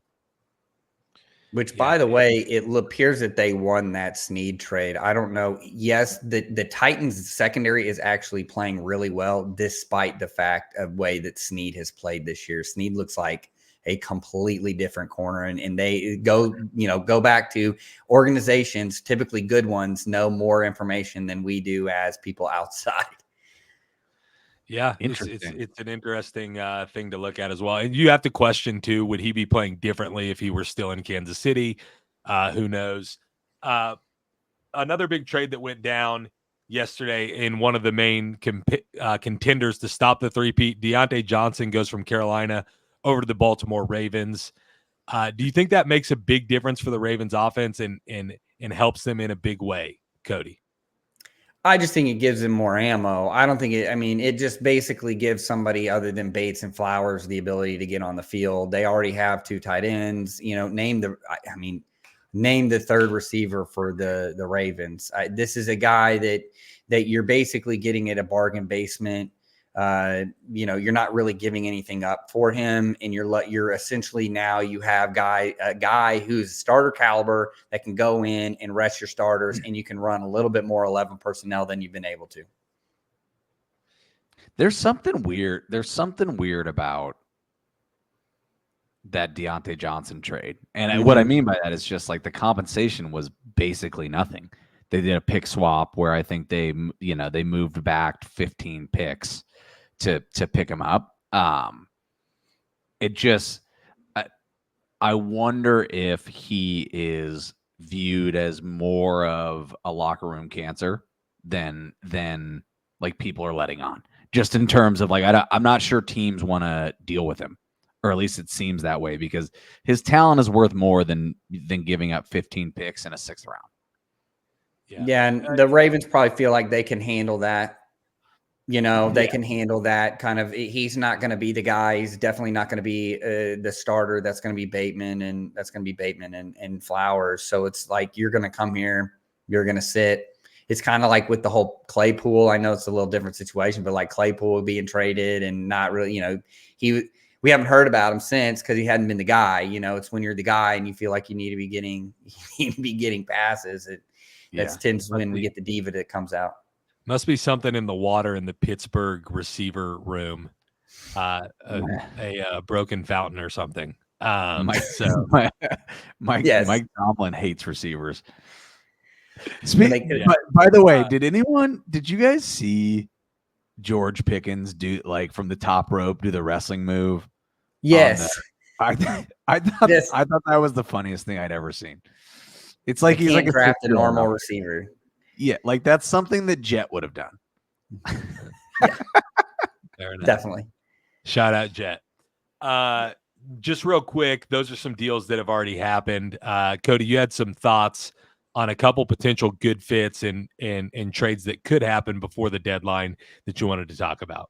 Which, by the way, it appears that they won that Sneed trade. I don't know. Yes, the Titans secondary is actually playing really well, despite the fact of way that Sneed has played this year. Sneed looks like a completely different corner, and they go back to organizations, typically good ones, know more information than we do as people outside. Yeah, it's an interesting thing to look at as well. And you have to question, too, would he be playing differently if he were still in Kansas City? Who knows? Another big trade that went down yesterday in one of the main contenders to stop the three-peat, Deontay Johnson goes from Carolina over to the Baltimore Ravens. Do you think that makes a big difference for the Ravens offense and helps them in a big way, Cody? I just think it gives them more ammo. I don't think it just basically gives somebody other than Bates and Flowers the ability to get on the field. They already have 2 tight ends, name the third receiver for the Ravens. This is a guy that you're basically getting at a bargain basement. You're not really giving anything up for him, and you're essentially now you have a guy who's starter caliber that can go in and rest your starters, and you can run a little bit more 11 personnel than you've been able to. There's something weird. There's something weird about that Deontay Johnson trade, and what I mean by that is just like the compensation was basically nothing. They did a pick swap where I think they moved back 15 picks to pick him up. It just, I wonder if he is viewed as more of a locker room cancer than like people are letting on. Just in terms of like, I'm not sure teams want to deal with him, or at least it seems that way because his talent is worth more than giving up 15 picks in a 6th round. Yeah, and the Ravens probably feel like they can handle that. They can handle that kind of. He's not going to be the guy. He's definitely not going to be the starter. That's going to be Bateman, and Flowers. So it's like you're going to come here, you're going to sit. It's kind of like with the whole Claypool. I know it's a little different situation, but like Claypool being traded and not really, we haven't heard about him since because he hadn't been the guy. It's when you're the guy and you feel like you need to be getting passes. That tends when we get the diva that comes out. Must be something in the water in the Pittsburgh receiver room, a broken fountain or something. Mike Tomlin hates receivers. By the way, did you guys see George Pickens do like from the top rope do the wrestling move? Yes. I thought that was the funniest thing I'd ever seen. It's like he's like a normal receiver. Yeah, like that's something that Jet would have done. Definitely. Shout out Jet. Just real quick, those are some deals that have already happened. Cody, you had some thoughts on a couple potential good fits and trades that could happen before the deadline that you wanted to talk about.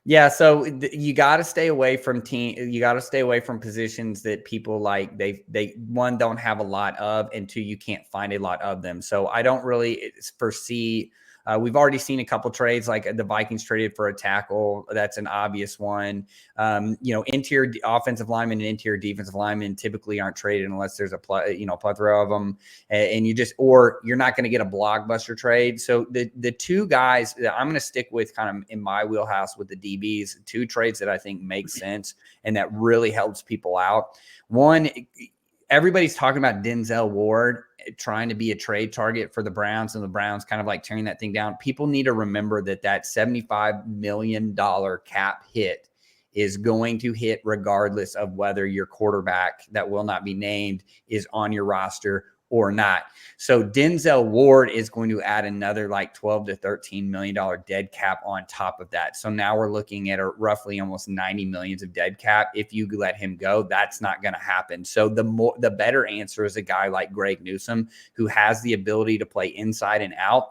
Yeah, so you got to stay away from You got to stay away from positions that people like. They one don't have a lot of, and 2 you can't find a lot of them. So I don't really foresee We've already seen a couple trades, like the Vikings traded for a tackle. That's an obvious one. Interior offensive linemen and interior defensive linemen typically aren't traded unless there's a plethora of them, and you're not going to get a blockbuster trade. So the two guys that I'm going to stick with, kind of in my wheelhouse with the DBs, two trades that I think make sense and that really helps people out. One, everybody's talking about Denzel Ward trying to be a trade target for the Browns, and the Browns kind of like tearing that thing down. People need to remember that $75 million cap hit is going to hit regardless of whether your quarterback that will not be named is on your roster or not. So Denzel Ward is going to add another like $12 to $13 million dead cap on top of that. So now we're looking at roughly almost 90 millions of dead cap. If you let him go, that's not going to happen. So the better answer is a guy like Greg Newsome, who has the ability to play inside and out.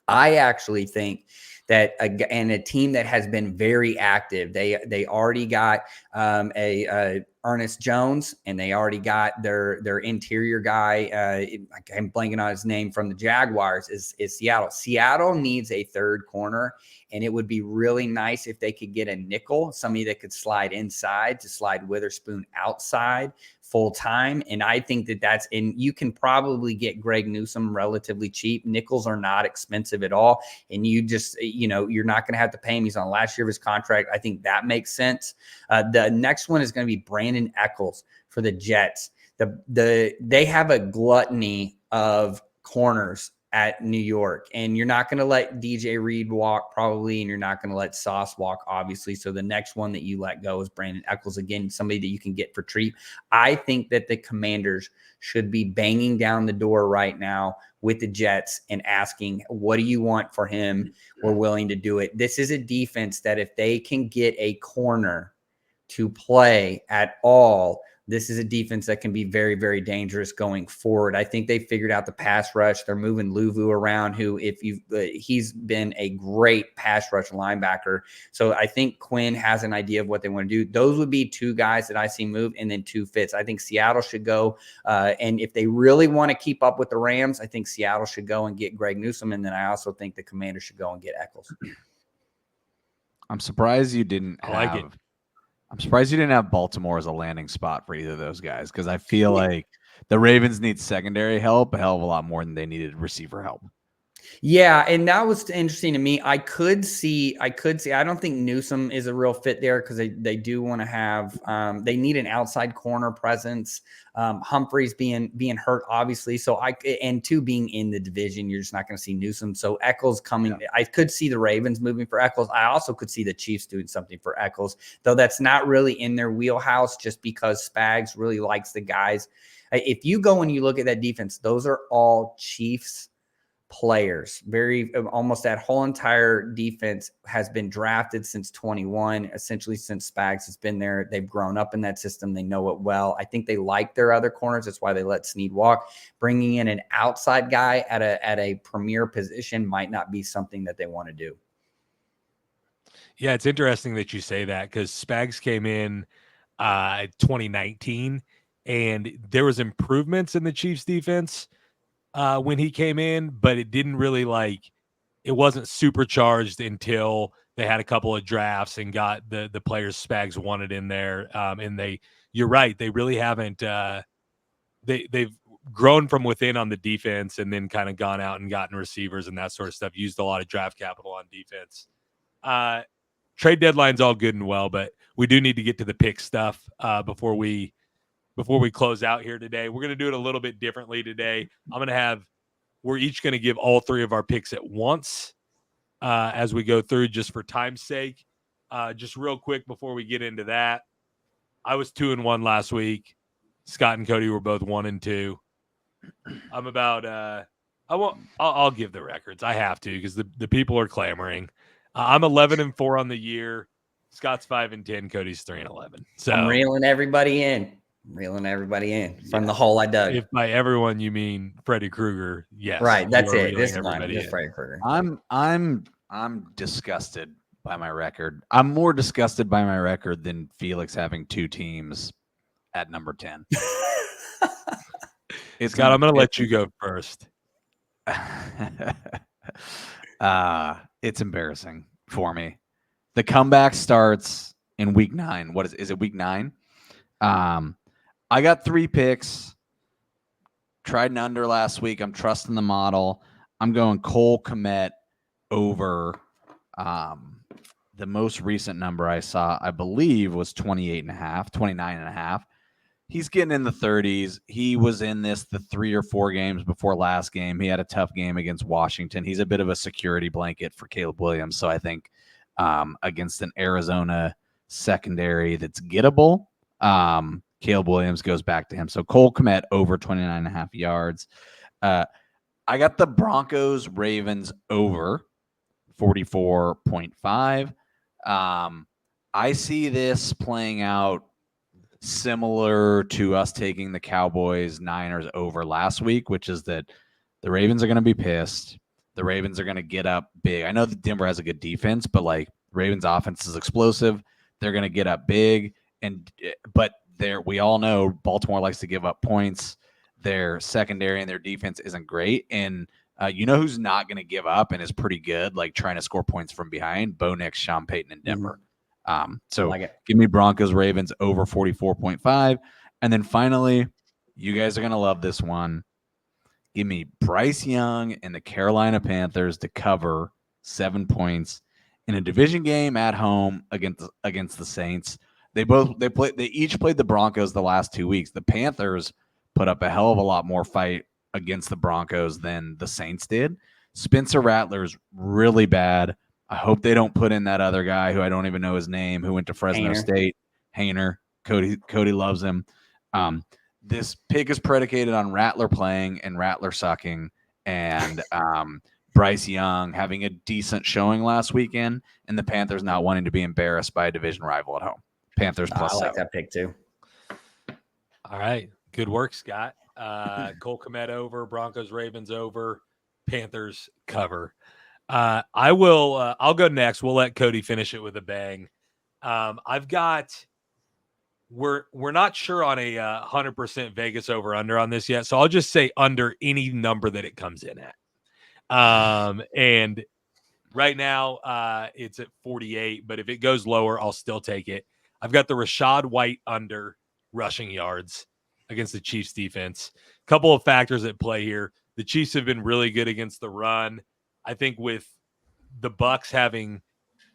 I actually think that and a team that has been very active. They already got Ernest Jones, and they already got their interior guy. I'm blanking on his name, from the Jaguars. Is Seattle. Seattle needs a third corner, and it would be really nice if they could get a nickel, somebody that could slide inside to slide Witherspoon outside full time. And I think and you can probably get Greg Newsome relatively cheap. Nickels are not expensive at all. And you just, you're not going to have to pay him. He's on last year of his contract. I think that makes sense. The next one is going to be Brandon Eccles for the Jets. They have a gluttony of corners at New York, and you're not going to let DJ Reed walk probably, and you're not going to let Sauce walk, obviously. So the next one that you let go is Brandon Eccles, again, somebody that you can get for cheap. I think that the Commanders should be banging down the door right now with the Jets and asking, what do you want for him? We're willing to do it. This is a defense that if they can get a corner to play at all, this is a defense that can be very, very dangerous going forward. I think they figured out the pass rush. They're moving Luvu around, who, he's been a great pass rush linebacker. So I think Quinn has an idea of what they want to do. Those would be two guys that I see move, and then two fits. I think Seattle should go. And if they really want to keep up with the Rams, I think Seattle should go and get Greg Newsome. And then I also think the Commanders should go and get Eccles. I'm surprised you didn't have I'm surprised you didn't have Baltimore as a landing spot for either of those guys, because I feel like the Ravens need secondary help a hell of a lot more than they needed receiver help. Yeah, and that was interesting to me. I could see. I don't think Newsome is a real fit there, because they do want to have. They need an outside corner presence. Humphreys being hurt, obviously. So being in the division, you're just not going to see Newsome. So Eccles coming. Yeah. I could see the Ravens moving for Eccles. I also could see the Chiefs doing something for Eccles, though that's not really in their wheelhouse, just because Spags really likes the guys. If you go and you look at that defense, those are all Chiefs players. Almost that whole entire defense has been drafted since 21, essentially since Spags has been there. They've grown up in that system. They know it well. I think they like their other corners. That's why they let Snead walk. Bringing in an outside guy at a premier position might not be something that they want to do. Yeah, it's interesting that you say that, because Spags came in 2019, and there was improvements in the Chiefs defense when he came in, but it didn't really it wasn't supercharged until they had a couple of drafts and got the players Spags wanted in there. And you're right, they really haven't. They've grown from within on the defense, and then kind of gone out and gotten receivers and that sort of stuff. Used a lot of draft capital on defense. Trade deadline's all good and well, but we do need to get to the pick stuff before we close out here today. We're going to do it a little bit differently today. We're each going to give all three of our picks at once as we go through, just for time's sake. Just real quick before we get into that, I was 2-1 last week. Scott and Cody were both 1-2. I'm about I'll give the records. I have to, because the people are clamoring. I'm 11-4 on the year. Scott's 5-10. Cody's 3-11. So I'm reeling everybody in. From the hole I dug. If by everyone you mean Freddy Krueger, yes. Right, that's it. This one, just Freddy Krueger. I'm disgusted by my record. I'm more disgusted by my record than Felix having two teams at number 10. Scott, I'm going to let you go first. It's embarrassing for me. The comeback starts in week 9. What is it week 9? I got 3 picks. Tried an under last week. I'm trusting the model. I'm going Cole Kmet over the most recent number I saw, I believe, was 29.5. He's getting in the 30s. He was in the 3 or 4 games before last game. He had a tough game against Washington. He's a bit of a security blanket for Caleb Williams. So I think against an Arizona secondary that's gettable, Caleb Williams goes back to him. So Cole Kmet over 29.5 yards. I got the Broncos Ravens over 44.5. I see this playing out similar to us taking the Cowboys Niners over last week, which is that the Ravens are going to be pissed. The Ravens are going to get up big. I know that Denver has a good defense, but like Ravens offense is explosive. They're going to get up big, but we all know Baltimore likes to give up points. Their secondary and their defense isn't great, and you know who's not going to give up and is pretty good, like trying to score points from behind? Bo Nix, Sean Payton, and Denver. So give me Broncos Ravens over 44.5. And then finally, you guys are going to love this one. Give me Bryce Young and the Carolina Panthers to cover 7 points in a division game at home against the Saints. They each played the Broncos the last 2 weeks. The Panthers put up a hell of a lot more fight against the Broncos than the Saints did. Spencer Rattler's really bad. I hope they don't put in that other guy who I don't even know his name, who went to Fresno State. Haener. Cody loves him. This pick is predicated on Rattler playing and Rattler sucking, and Bryce Young having a decent showing last weekend, and the Panthers not wanting to be embarrassed by a division rival at home. Panthers plus 7. I like that pick too. All right. Good work, Scott. Cole Kmet over, Broncos Ravens over, Panthers cover. I'll go next. We'll let Cody finish it with a bang. We're not sure on a 100% Vegas over under on this yet. So I'll just say under any number that it comes in at. And right now it's at 48, but if it goes lower, I'll still take it. I've got the Rachaad White under rushing yards against the Chiefs defense. Couple of factors at play here. The Chiefs have been really good against the run. I think with the Bucs having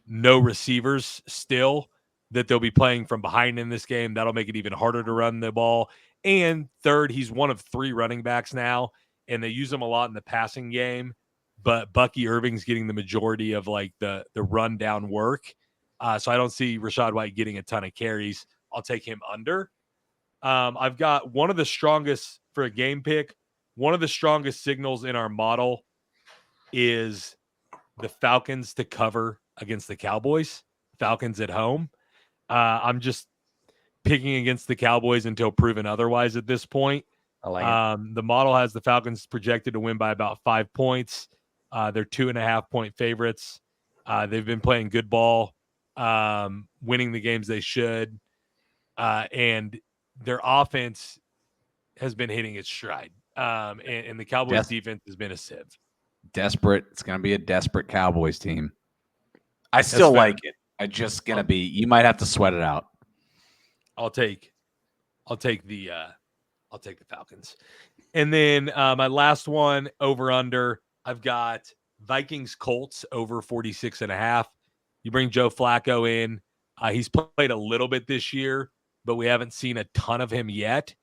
no receivers still, that they'll be playing from behind in this game. That'll make it even harder to run the ball. And third, he's one of 3 running backs now, and they use him a lot in the passing game. But Bucky Irving's getting the majority of like the run down work. So I don't see Rachaad White getting a ton of carries. I'll take him under. I've got one of the strongest for a game pick. One of the strongest signals in our model is the Falcons to cover against the Cowboys. Falcons at home. I'm just picking against the Cowboys until proven otherwise at this point. I like it. The model has the Falcons projected to win by about 5 points. They're 2.5 point favorites. They've been playing good ball, winning the games they should. And their offense has been hitting its stride. And the Cowboys defense has been a sieve. Desperate. It's going to be a desperate Cowboys team. I still like it. I just going to be, you might have to sweat it out. I'll take the Falcons. And then my last one over under, I've got Vikings Colts over 46.5. You bring Joe Flacco in. He's played a little bit this year, but we haven't seen a ton of him yet.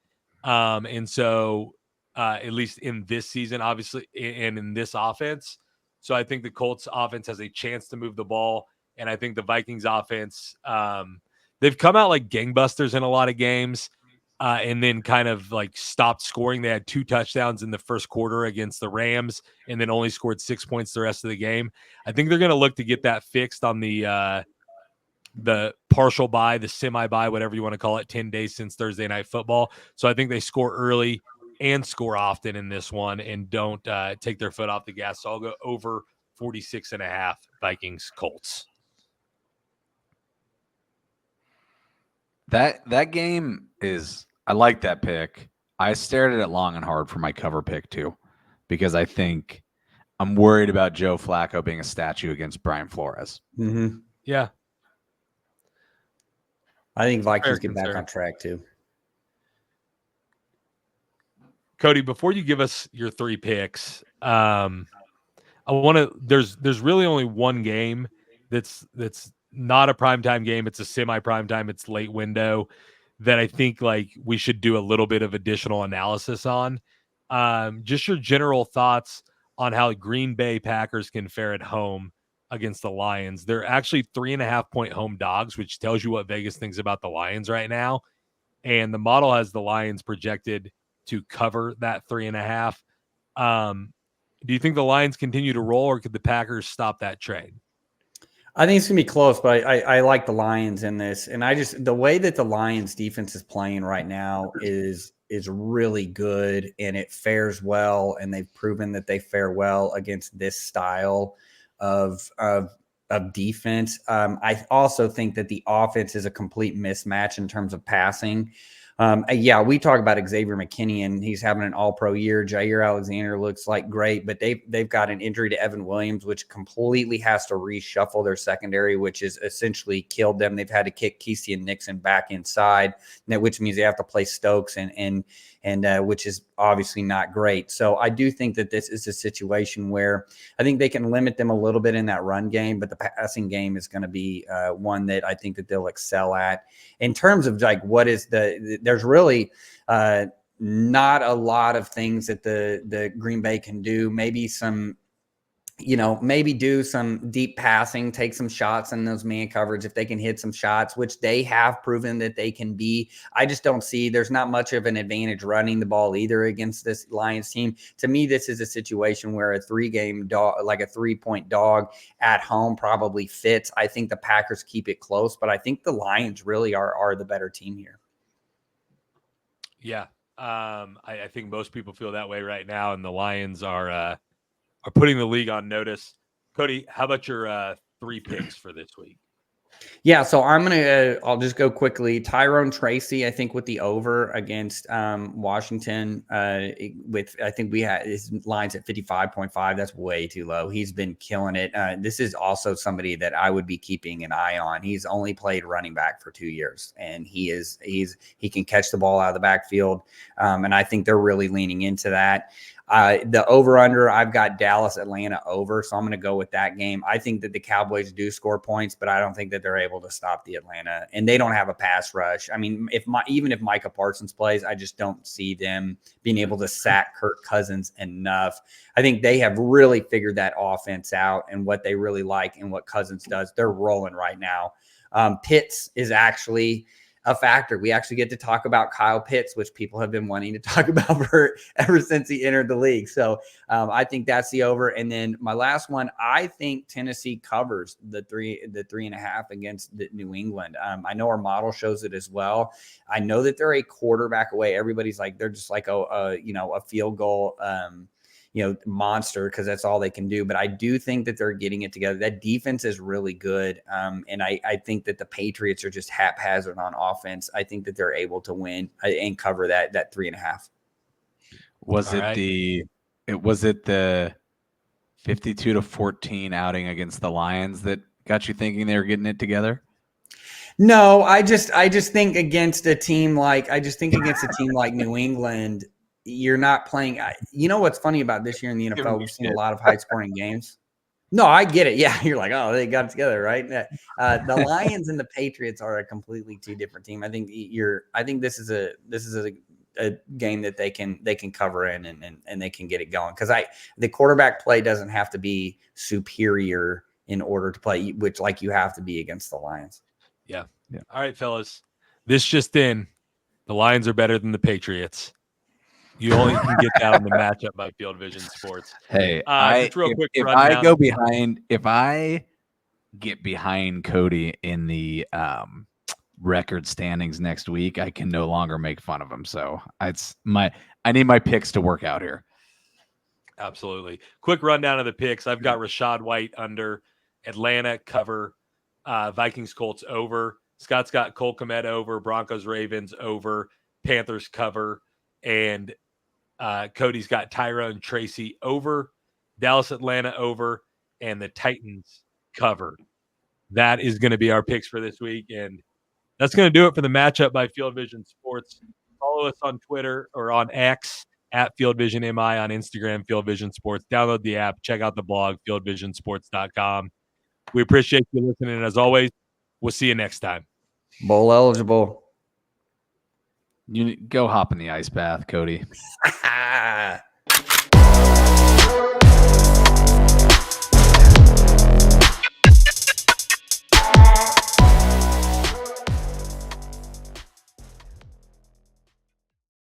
And so at least in this season, obviously, and in this offense. So I think the Colts offense has a chance to move the ball. And I think the Vikings offense, they've come out like gangbusters in a lot of games and then kind of like stopped scoring. They had 2 touchdowns in the first quarter against the Rams and then only scored 6 points the rest of the game. I think they're going to look to get that fixed on the partial bye, the semi bye, whatever you want to call it, 10 days since Thursday Night Football. So I think they score early and score often in this one and don't take their foot off the gas. So I'll go over 46.5 Vikings Colts. That game is, I like that pick. I stared at it long and hard for my cover pick too, because I think I'm worried about Joe Flacco being a statue against Brian Flores. Mm-hmm. Yeah. I think Vikings Fair get back concern. on track too. Cody, before you give us your 3 picks, I want to. There's really only one game that's not a primetime game. It's a semi-primetime. It's late window that I think like we should do a little bit of additional analysis on. Just your general thoughts on how Green Bay Packers can fare at home against the Lions. They're actually 3.5-point home dogs, which tells you what Vegas thinks about the Lions right now. And the model has the Lions projected to cover that 3.5. Do you think the Lions continue to roll, or could the Packers stop that trade? I think it's gonna be close, but I like the Lions in this, and the way that the Lions defense is playing right now is really good, and it fares well, and they've proven that they fare well against this style of defense. I also think that the offense is a complete mismatch in terms of passing. Yeah, we talk about Xavier McKinney, and he's having an all-pro year. Jair Alexander looks like great, but they've got an injury to Evan Williams, which completely has to reshuffle their secondary, which has essentially killed them. They've had to kick Kesey and Nixon back inside, which means they have to play Stokes, and which is obviously not great. So I do think that this is a situation where I think they can limit them a little bit in that run game, but the passing game is going to be one that I think that they'll excel at. In terms of like what is there's really not a lot of things that the Green Bay can do. Maybe some, maybe do some deep passing, take some shots in those man coverage if they can hit some shots, which they have proven that they can be. I just don't see there's not much of an advantage running the ball either against this Lions team. To me, this is a situation where a 3-game dog, like a 3-point dog at home, probably fits. I think the Packers keep it close, but I think the Lions really are the better team here. Yeah. I think most people feel that way right now, and the Lions are putting the league on notice. Cody, how about your 3 picks for this week? Yeah, so I'll just go quickly. Tyrone Tracy, I think with the over against Washington, I think we had his lines at 55.5. That's way too low. He's been killing it. This is also somebody that I would be keeping an eye on. He's only played running back for 2 years, and he can catch the ball out of the backfield, and I think they're really leaning into that. The over-under, I've got Dallas, Atlanta over, so I'm going to go with that game. I think that the Cowboys do score points, but I don't think that they're able to stop the Atlanta, and they don't have a pass rush. I mean, even if Micah Parsons plays, I just don't see them being able to sack Kirk Cousins enough. I think they have really figured that offense out and what they really like and what Cousins does. They're rolling right now. Pitts is actually a factor. We actually get to talk about Kyle Pitts, which people have been wanting to talk about ever since he entered the league. So I think that's the over. And then my last one, I think Tennessee covers the 3.5 against New England. I know our model shows it as well. I know that they're a quarterback away. Everybody's like, they're just like a field goal, monster, because that's all they can do. But I do think that they're getting it together. That defense is really good. And I think that the Patriots are just haphazard on offense. I think that they're able to win and cover that 3.5. Was it the 52-14 outing against the Lions that got you thinking they were getting it together? No, I just think against a team like New England, you're not playing. You know what's funny about this year in the NFL? We've seen a lot of high scoring games. No, I get it. Yeah, you're like, oh, they got it together, right? The Lions and the Patriots are a completely two different team. I think this is a game that they can cover in and they can get it going, because the quarterback play doesn't have to be superior in order to play, which like you have to be against the Lions. Yeah. All right, fellas. This just in. The Lions are better than the Patriots. You only can get that on the matchup by Field Vision Sports. Hey, just real quick. If I get behind Cody in the record standings next week, I can no longer make fun of him. So I need my picks to work out here. Absolutely. Quick rundown of the picks. I've got Rashad White under, Atlanta cover, Vikings Colts over. Scott's got Cole Kmet over, Broncos Ravens over, Panthers cover, and Cody's got Tyrone Tracy over, Dallas Atlanta over, and the Titans cover. That is going to be our picks for this week, and that's going to do it for the matchup by Field Vision Sports. Follow us on Twitter or on X at Field Vision MI, on Instagram, Field Vision Sports. Download the app. Check out the blog, fieldvisionsports.com. We appreciate you listening. And as always, we'll see you next time. Bowl eligible. You go hop in the ice bath, Cody.